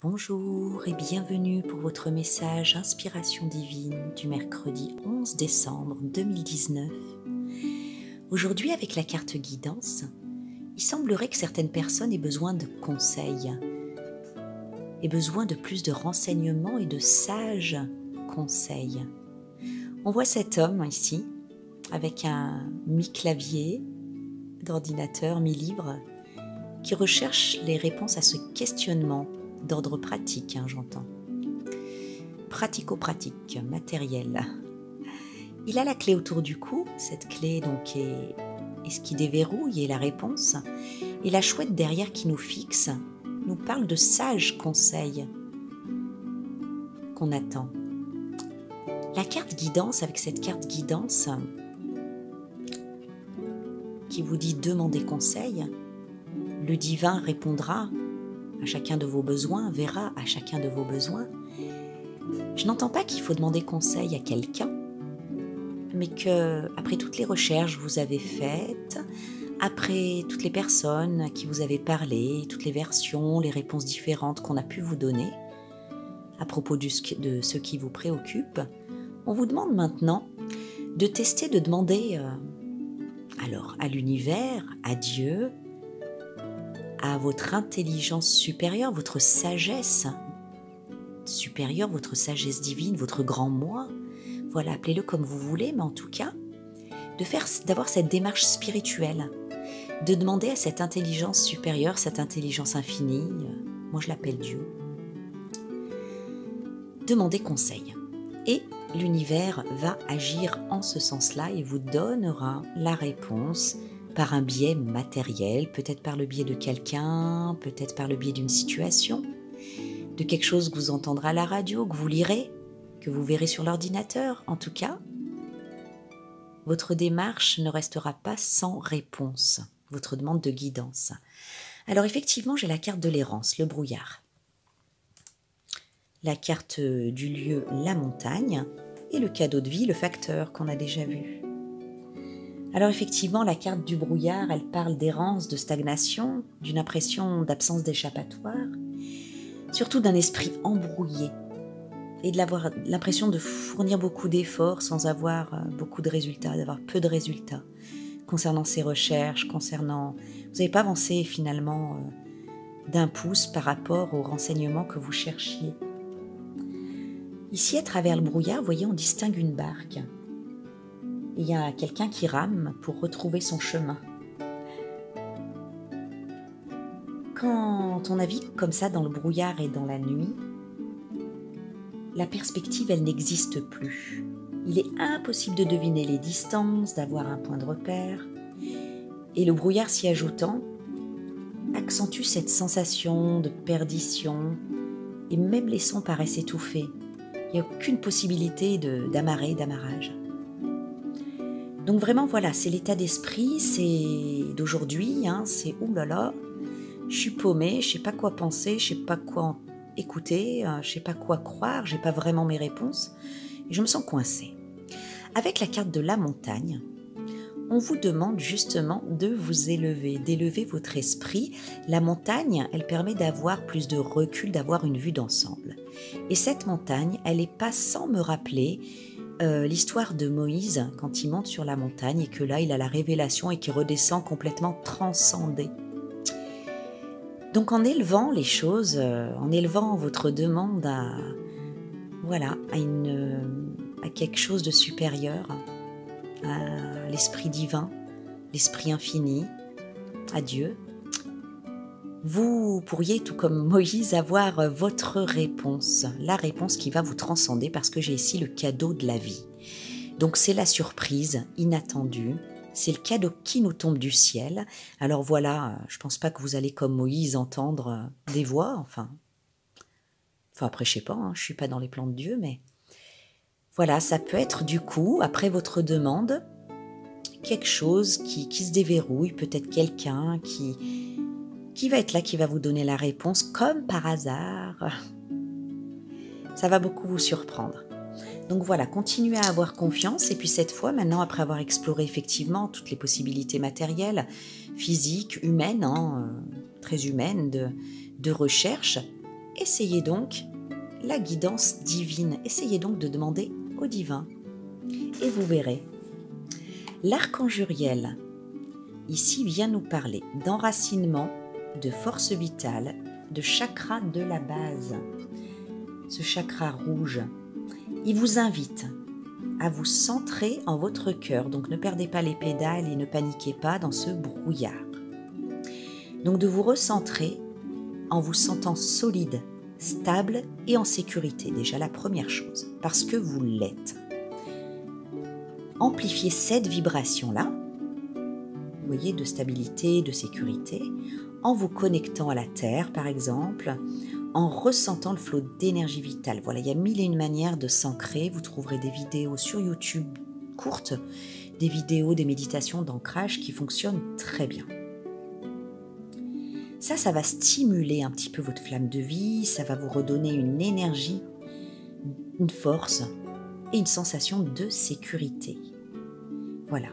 Bonjour et bienvenue pour votre message Inspiration divine du mercredi 11 décembre 2019. Aujourd'hui, avec la carte guidance, il semblerait que certaines personnes aient besoin de conseils, aient besoin de plus de renseignements et de sages conseils. On voit cet homme ici, avec un mi-clavier d'ordinateur, mi-livre, qui recherche les réponses à ce questionnement d'ordre pratique, j'entends. Pratico-pratique, matériel. Il a la clé autour du cou, cette clé donc est ce qui déverrouille et la réponse. Et la chouette derrière qui nous fixe nous parle de sages conseils qu'on attend. La carte guidance, avec cette carte guidance qui vous dit demander conseil, le divin répondra à chacun de vos besoins, verra à chacun de vos besoins. Je n'entends pas qu'il faut demander conseil à quelqu'un, mais que après toutes les recherches que vous avez faites, après toutes les personnes à qui vous avez parlé, toutes les versions, les réponses différentes qu'on a pu vous donner à propos de ce qui vous préoccupe, on vous demande maintenant de tester, de demander alors à l'univers, à Dieu, à votre intelligence supérieure, votre sagesse supérieure, votre sagesse divine, votre grand moi, voilà, appelez-le comme vous voulez, mais en tout cas, d'avoir cette démarche spirituelle, de demander à cette intelligence supérieure, cette intelligence infinie, moi je l'appelle Dieu, demander conseil. Et l'univers va agir en ce sens-là et vous donnera la réponse par un biais matériel, peut-être par le biais de quelqu'un, peut-être par le biais d'une situation, de quelque chose que vous entendrez à la radio, que vous lirez, que vous verrez sur l'ordinateur. En tout cas, votre démarche ne restera pas sans réponse, votre demande de guidance. Alors effectivement, j'ai la carte de l'errance, le brouillard. La carte du lieu, la montagne, et le cadeau de vie, le facteur qu'on a déjà vu. Alors effectivement, la carte du brouillard, elle parle d'errance, de stagnation, d'une impression d'absence d'échappatoire, surtout d'un esprit embrouillé et d'avoir l'impression de fournir beaucoup d'efforts sans avoir beaucoup de résultats, d'avoir peu de résultats concernant ces recherches, concernant... Vous n'avez pas avancé finalement d'un pouce par rapport aux renseignements que vous cherchiez. Ici, à travers le brouillard, vous voyez, on distingue une barque. Il y a quelqu'un qui rame pour retrouver son chemin. Quand on navigue comme ça dans le brouillard et dans la nuit, la perspective, elle n'existe plus. Il est impossible de deviner les distances, d'avoir un point de repère. Et le brouillard s'y ajoutant, accentue cette sensation de perdition et même les sons paraissent étouffés. Il n'y a aucune possibilité d'amarrage. Donc vraiment, voilà, c'est l'état d'esprit, c'est d'aujourd'hui, c'est « oulala, je suis paumée, je ne sais pas quoi penser, je ne sais pas quoi écouter, je ne sais pas quoi croire, je n'ai pas vraiment mes réponses, et je me sens coincée. » Avec la carte de la montagne, on vous demande justement de vous élever, d'élever votre esprit. La montagne, elle permet d'avoir plus de recul, d'avoir une vue d'ensemble. Et cette montagne, elle n'est pas sans me rappeler l'histoire de Moïse quand il monte sur la montagne et que là il a la révélation et qu'il redescend complètement transcendé. Donc en élevant les choses, en élevant votre demande à quelque chose de supérieur, à l'esprit divin, l'esprit infini, à Dieu, vous pourriez, tout comme Moïse, avoir votre réponse, la réponse qui va vous transcender parce que j'ai ici le cadeau de la vie. Donc c'est la surprise inattendue, c'est le cadeau qui nous tombe du ciel. Alors voilà, je ne pense pas que vous allez comme Moïse entendre des voix, enfin après je ne sais pas, je ne suis pas dans les plans de Dieu, mais voilà, ça peut être du coup, après votre demande, quelque chose qui se déverrouille, peut-être quelqu'un qui va être là, qui va vous donner la réponse, comme par hasard. Ça va beaucoup vous surprendre. Donc voilà, continuez à avoir confiance. Et puis cette fois, maintenant, après avoir exploré effectivement toutes les possibilités matérielles, physiques, humaines, très humaines, de recherche, essayez donc la guidance divine. Essayez donc de demander au divin. Et vous verrez, l'archange Uriel, ici, vient nous parler d'enracinement, de force vitale, de chakra de la base. Ce chakra rouge, il vous invite à vous centrer en votre cœur. Donc ne perdez pas les pédales et ne paniquez pas dans ce brouillard. Donc de vous recentrer en vous sentant solide, stable et en sécurité. Déjà la première chose, parce que vous l'êtes. Amplifiez cette vibration-là, vous voyez, de stabilité, de sécurité, en vous connectant à la Terre par exemple, en ressentant le flot d'énergie vitale. Voilà, il y a mille et une manières de s'ancrer. Vous trouverez des vidéos sur YouTube courtes, des vidéos, des méditations d'ancrage qui fonctionnent très bien. Ça va stimuler un petit peu votre flamme de vie, ça va vous redonner une énergie, une force et une sensation de sécurité. Voilà.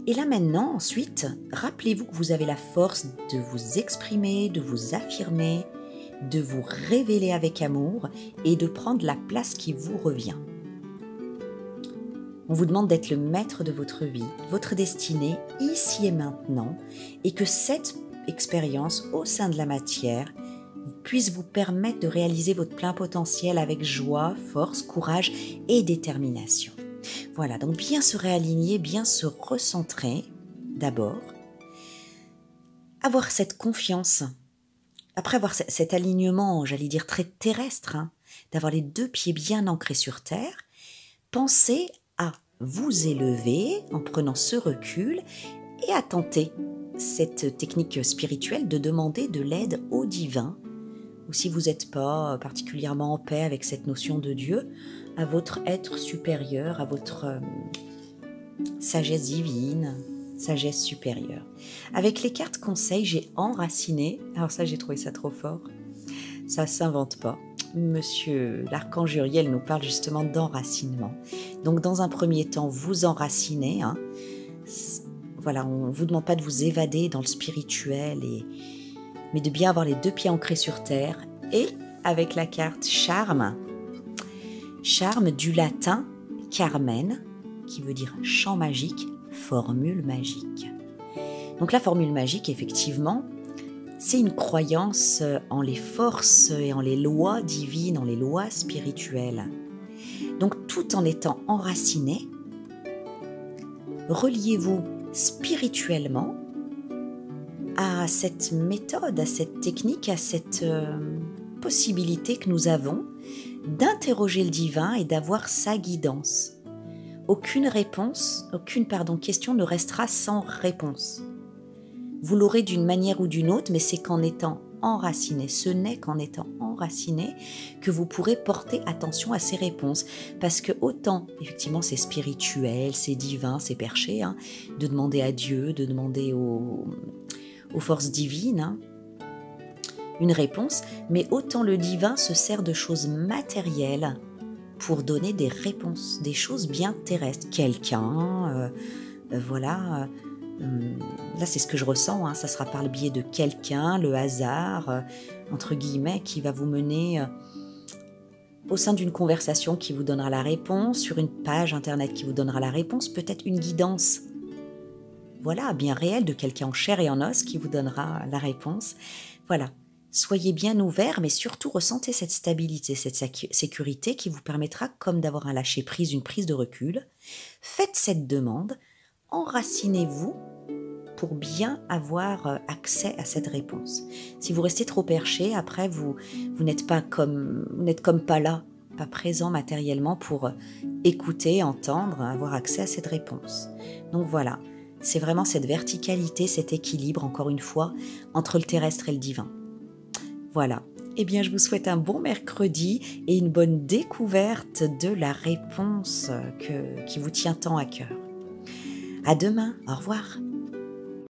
Et là maintenant, ensuite, rappelez-vous que vous avez la force de vous exprimer, de vous affirmer, de vous révéler avec amour et de prendre la place qui vous revient. On vous demande d'être le maître de votre vie, votre destinée, ici et maintenant, et que cette expérience au sein de la matière puisse vous permettre de réaliser votre plein potentiel avec joie, force, courage et détermination. Voilà, donc bien se réaligner, bien se recentrer d'abord, avoir cette confiance. Après avoir cet alignement, j'allais dire très terrestre, d'avoir les deux pieds bien ancrés sur terre, pensez à vous élever en prenant ce recul et à tenter cette technique spirituelle de demander de l'aide au divin, ou si vous n'êtes pas particulièrement en paix avec cette notion de Dieu, à votre être supérieur, à votre sagesse divine, sagesse supérieure. Avec les cartes conseils, j'ai enraciné, alors ça j'ai trouvé ça trop fort, ça s'invente pas. Monsieur l'archange Uriel nous parle justement d'enracinement. Donc dans un premier temps, vous enracinez, voilà, on ne vous demande pas de vous évader dans le spirituel, mais de bien avoir les deux pieds ancrés sur terre. Et avec la carte charme du latin carmen, qui veut dire chant magique, formule magique. Donc la formule magique, effectivement, c'est une croyance en les forces et en les lois divines, en les lois spirituelles. Donc tout en étant enraciné, reliez-vous spirituellement à cette méthode, à cette technique, à cette possibilité que nous avons d'interroger le divin et d'avoir sa guidance. Aucune question ne restera sans réponse. Vous l'aurez d'une manière ou d'une autre, mais c'est qu'en étant enraciné, ce n'est qu'en étant enraciné que vous pourrez porter attention à ces réponses. Parce que autant, effectivement, c'est spirituel, c'est divin, c'est perché, de demander à Dieu, de demander aux forces divines une réponse, mais autant le divin se sert de choses matérielles pour donner des réponses, des choses bien terrestres. Quelqu'un, voilà... Là, c'est ce que je ressens, ça sera par le biais de quelqu'un, le hasard, entre guillemets, qui va vous mener au sein d'une conversation qui vous donnera la réponse, sur une page internet qui vous donnera la réponse, peut-être une guidance, voilà, bien réelle, de quelqu'un en chair et en os qui vous donnera la réponse. Voilà, soyez bien ouverts, mais surtout ressentez cette stabilité, cette sécurité qui vous permettra comme d'avoir un lâcher-prise, une prise de recul. Faites cette demande, enracinez-vous pour bien avoir accès à cette réponse. Si vous restez trop perché, après vous n'êtes comme pas là, pas présent matériellement pour écouter, entendre, avoir accès à cette réponse. Donc voilà, c'est vraiment cette verticalité, cet équilibre, encore une fois, entre le terrestre et le divin. Voilà. Eh bien, je vous souhaite un bon mercredi et une bonne découverte de la réponse qui vous tient tant à cœur. À demain, au revoir.